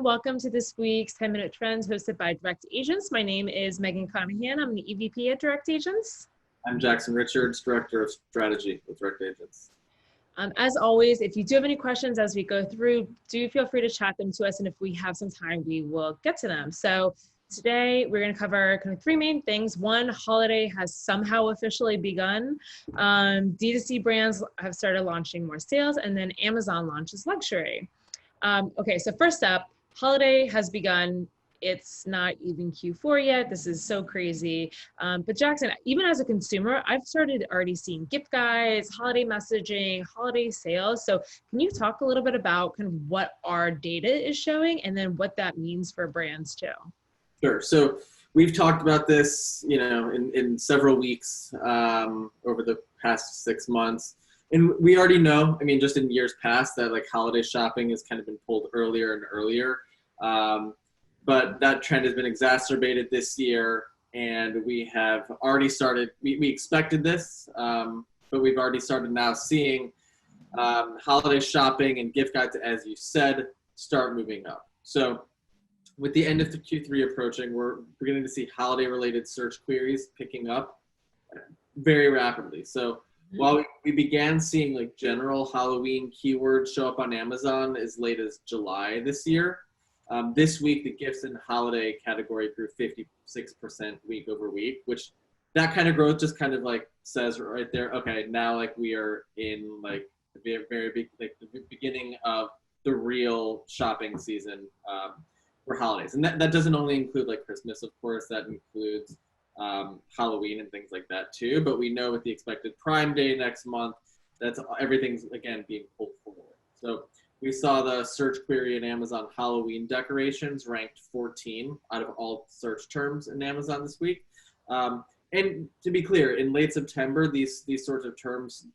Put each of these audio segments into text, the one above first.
Welcome to this week's 10-Minute Trends hosted by Direct Agents. My name is Megan Conahan. I'm the EVP at Direct Agents. I'm Jackson Richards, Director of Strategy with Direct Agents. As always, if you do have any questions as we go through, do feel free to chat them to us, and if we have some time, we will get to them. So today, we're going to cover kind of three main things. One, holiday has somehow officially begun. D2C brands have started launching more sales, and then Amazon launches luxury. Okay, so first up, holiday has begun. It's not even Q4 yet. This is so crazy. But Jackson, even as a consumer, I've started already seeing gift guides, holiday messaging, holiday sales. So can you talk a little bit about kind of what our data is showing and then what that means for brands too? Sure. So we've talked about this, in several weeks over the past 6 months. And we already know, just in years past that like holiday shopping has kind of been pulled earlier and earlier. But that trend has been exacerbated this year, and we have already started, we expected this, but we've already started now seeing holiday shopping and gift guides, as you said, start moving up. So with the end of the Q3 approaching, we're beginning to see holiday-related search queries picking up very rapidly. So while we began seeing like general Halloween keywords show up on Amazon as late as July this year, this week the gifts and holiday category grew 56% week over week, which that kind of growth just kind of like says right there, okay, now like we are in like the very big, like the beginning of the real shopping season for holidays. And that doesn't only include like Christmas, of course, that includes Halloween and things like that too. But we know with the expected Prime Day next month, that's everything's again being pulled forward. So we saw the search query in Amazon Halloween decorations ranked 14 out of all search terms in Amazon this week. And to be clear, in late September, these sorts of terms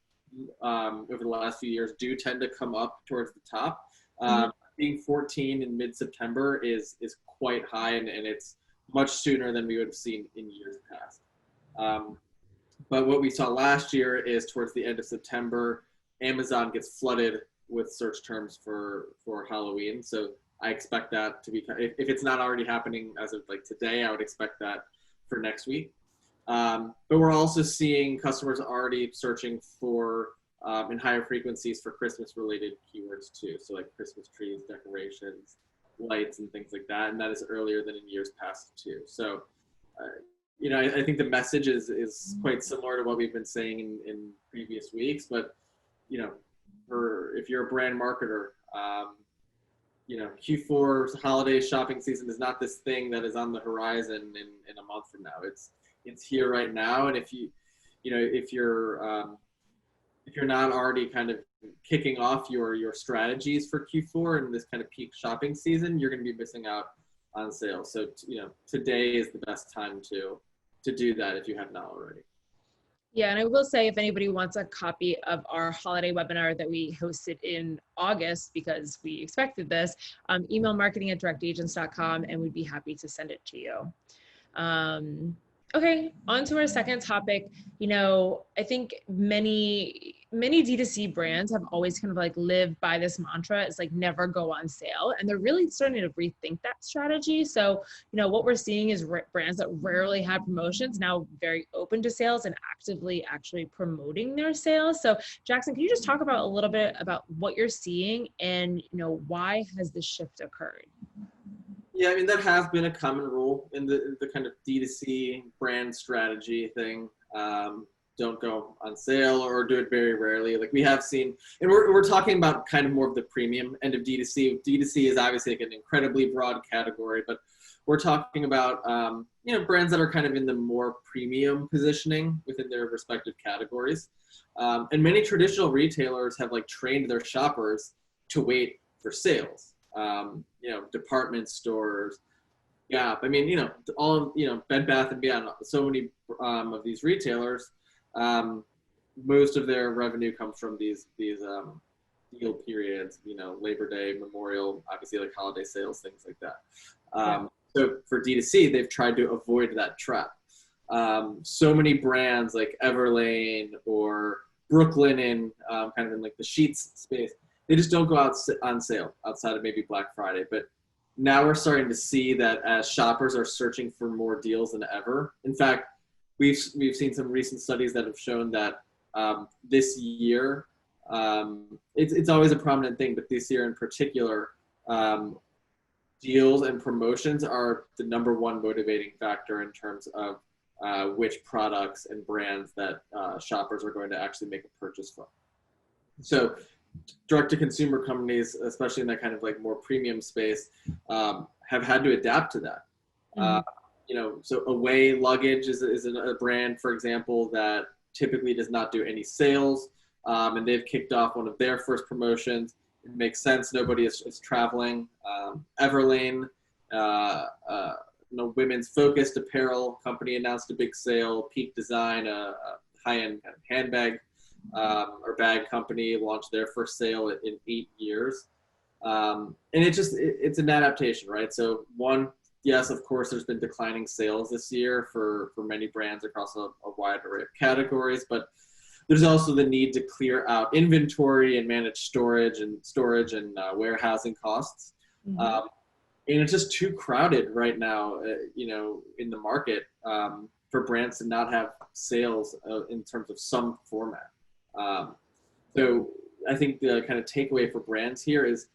over the last few years do tend to come up towards the top. Being 14 in mid-September is quite high, and it's much sooner than we would have seen in years past. But what we saw last year is towards the end of September, Amazon gets flooded with search terms for Halloween. So I expect that to be, if it's not already happening as of like today, I would expect that for next week. But we're also seeing customers already searching for in higher frequencies for Christmas related keywords too. So like Christmas trees, decorations, lights, and things like that. And that is earlier than in years past too. So, I think the message is quite similar to what we've been saying in previous weeks, but, if you're a brand marketer, Q4 holiday shopping season is not this thing that is on the horizon in a month from now. It's here right now. And if you're not already kind of kicking off your strategies for Q4 and this kind of peak shopping season, you're going to be missing out on sales. So, today is the best time to do that if you have not already. Yeah, and I will say if anybody wants a copy of our holiday webinar that we hosted in August, because we expected this, email marketing@directagents.com and we'd be happy to send it to you. Okay, on to our second topic. I think many D2C brands have always kind of like lived by this mantra. It's like never go on sale. And they're really starting to rethink that strategy. So, what we're seeing is brands that rarely had promotions now very open to sales and actively actually promoting their sales. So Jackson, can you just talk about a little bit about what you're seeing and, why has this shift occurred? Yeah, that has been a common rule in the kind of D2C brand strategy thing. Don't go on sale or do it very rarely. Like we have seen, and we're talking about kind of more of the premium end of D2C. D2C is obviously like an incredibly broad category, but we're talking about, brands that are kind of in the more premium positioning within their respective categories. And many traditional retailers have like trained their shoppers to wait for sales. Department stores, Gap. All Bed Bath and Beyond. So many of these retailers, most of their revenue comes from these deal periods. Labor Day, Memorial, obviously like holiday sales, things like that. So for D2C, they've tried to avoid that trap. So many brands like Everlane or Brooklinen, kind of in like the sheets space, they just don't go out on sale outside of maybe Black Friday. But now we're starting to see that as shoppers are searching for more deals than ever. In fact, we've seen some recent studies that have shown that this year, it's always a prominent thing, but this year in particular, deals and promotions are the number one motivating factor in terms of which products and brands that shoppers are going to actually make a purchase from. So direct-to-consumer companies, especially in that kind of like more premium space, have had to adapt to that. So Away Luggage is a brand, for example, that typically does not do any sales, and they've kicked off one of their first promotions. It makes sense. Nobody is traveling. Everlane, women's focused apparel company, announced a big sale. Peak Design, a high-end kind of handbag or bag company, launched their first sale in 8 years. And it's an adaptation, right? So one, yes, of course, there's been declining sales this year for many brands across a wide array of categories, but there's also the need to clear out inventory and manage storage and warehousing costs. And it's just too crowded right now, in the market for brands to not have sales in terms of some format. So I think the kind of takeaway for brands here is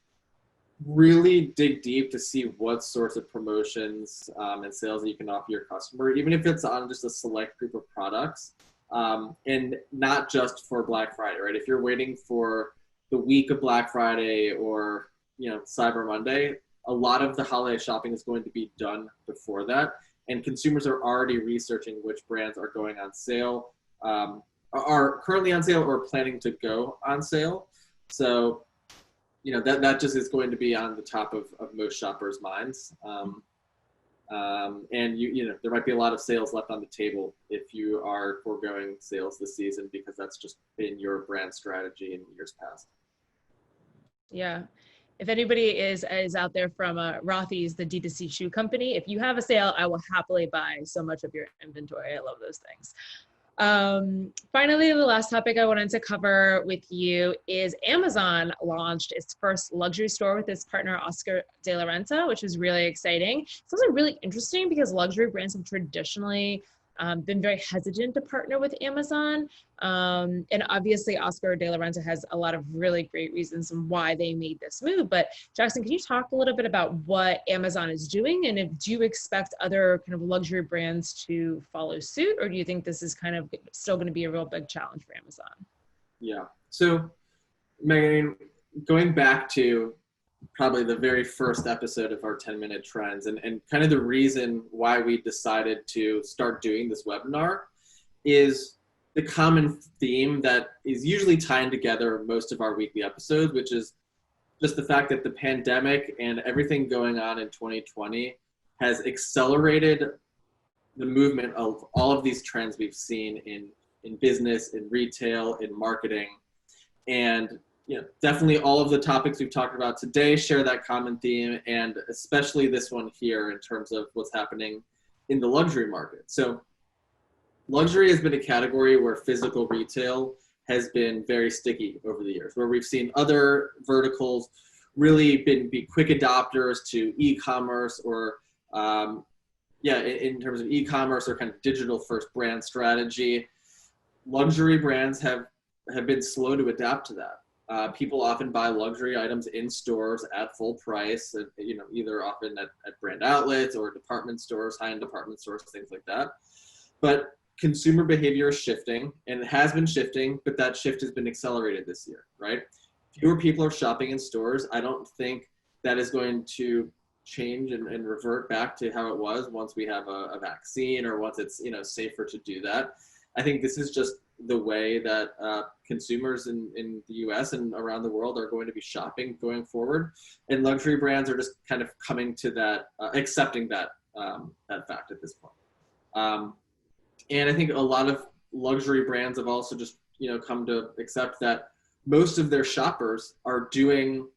really dig deep to see what sorts of promotions and sales that you can offer your customer, even if it's on just a select group of products, and not just for Black Friday, right? If you're waiting for the week of Black Friday or, Cyber Monday, a lot of the holiday shopping is going to be done before that. And consumers are already researching which brands are going on sale, are currently on sale or planning to go on sale. So, that just is going to be on the top of most shoppers' minds. And there might be a lot of sales left on the table if you are foregoing sales this season, because that's just been your brand strategy in years past. Yeah. If anybody is out there from Rothy's, the D2C shoe company, if you have a sale, I will happily buy so much of your inventory. I love those things. Finally, the last topic I wanted to cover with you is Amazon launched its first luxury store with its partner, Oscar de la Renta, which is really exciting. It's also really interesting because luxury brands have traditionally been very hesitant to partner with Amazon. And obviously Oscar de la Renta has a lot of really great reasons why they made this move. But Jackson, can you talk a little bit about what Amazon is doing? And do you expect other kind of luxury brands to follow suit? Or do you think this is kind of still going to be a real big challenge for Amazon? Yeah. So, Megan, going back to probably the very first episode of our 10-minute trends and kind of the reason why we decided to start doing this webinar is the common theme that is usually tying together most of our weekly episodes, which is just the fact that the pandemic and everything going on in 2020 has accelerated the movement of all of these trends we've seen in business, in retail, in marketing. And definitely all of the topics we've talked about today share that common theme, and especially this one here in terms of what's happening in the luxury market. So luxury has been a category where physical retail has been very sticky over the years, where we've seen other verticals really be quick adopters to e-commerce or, in terms of e-commerce or kind of digital first brand strategy. Luxury brands have been slow to adapt to that. People often buy luxury items in stores at full price, either often at brand outlets or department stores, high-end department stores, things like that. But consumer behavior is shifting, and it has been shifting, but that shift has been accelerated this year, right? Fewer people are shopping in stores. I don't think that is going to change and revert back to how it was once we have a vaccine or once it's safer to do that. I think this is just the way that consumers in the US and around the world are going to be shopping going forward. And luxury brands are just kind of coming to that, accepting that fact at this point. And I think a lot of luxury brands have also just, come to accept that most of their shoppers are doing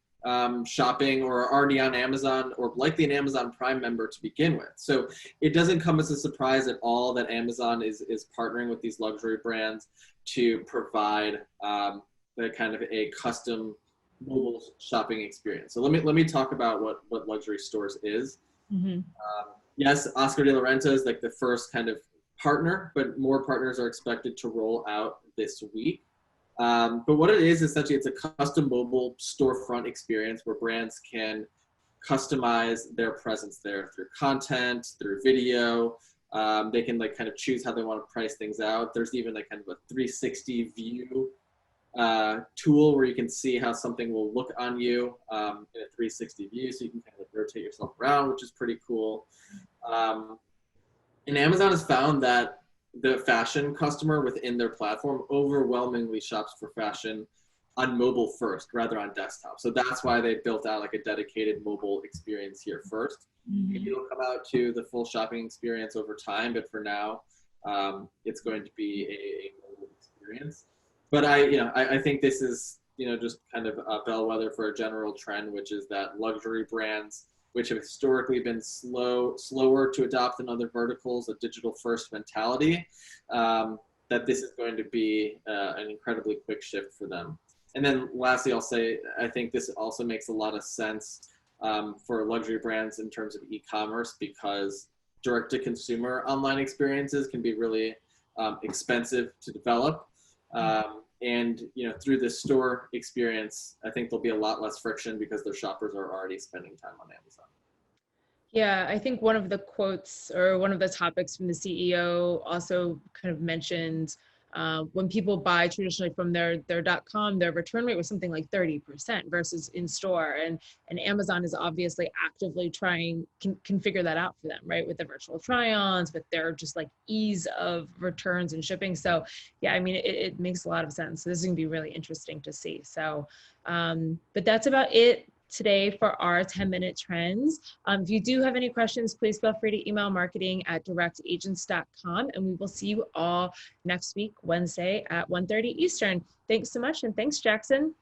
shopping or are already on Amazon or likely an Amazon Prime member to begin with. So it doesn't come as a surprise at all that Amazon is partnering with these luxury brands to provide the kind of a custom mobile shopping experience. So let me talk about what luxury stores is. Mm-hmm. Yes, Oscar de la Renta is like the first kind of partner, but more partners are expected to roll out this week. But what it is, essentially, it's a custom mobile storefront experience where brands can customize their presence there through content, through video. They can like kind of choose how they want to price things out. There's even like kind of a 360 view tool where you can see how something will look on you in a 360 view, so you can kind of rotate yourself around, which is pretty cool. And Amazon has found that the fashion customer within their platform overwhelmingly shops for fashion on mobile first rather on desktop. So that's why they built out like a dedicated mobile experience here first. Mm-hmm. Maybe it'll come out to the full shopping experience over time, but for now, it's going to be a mobile experience. But I think this is, just kind of a bellwether for a general trend, which is that luxury brands, which have historically been slower to adopt than other verticals, a digital first mentality, that this is going to be an incredibly quick shift for them. And then lastly, I'll say, I think this also makes a lot of sense for luxury brands in terms of e-commerce, because direct-to-consumer online experiences can be really expensive to develop. And through the store experience, I think there'll be a lot less friction because their shoppers are already spending time on Amazon. Yeah, I think one of the quotes or one of the topics from the CEO also kind of mentioned when people buy traditionally from their .com, their return rate was something like 30% versus in store. And Amazon is obviously actively can figure that out for them, right? With the virtual try-ons, with their just like ease of returns and shipping. So yeah, I mean, it makes a lot of sense. So this is gonna be really interesting to see. So, but that's about it today for our 10-minute trends. If you do have any questions, please feel free to email marketing@directagents.com, and we will see you all next week, Wednesday at 1:30 Eastern. Thanks so much, and thanks, Jackson.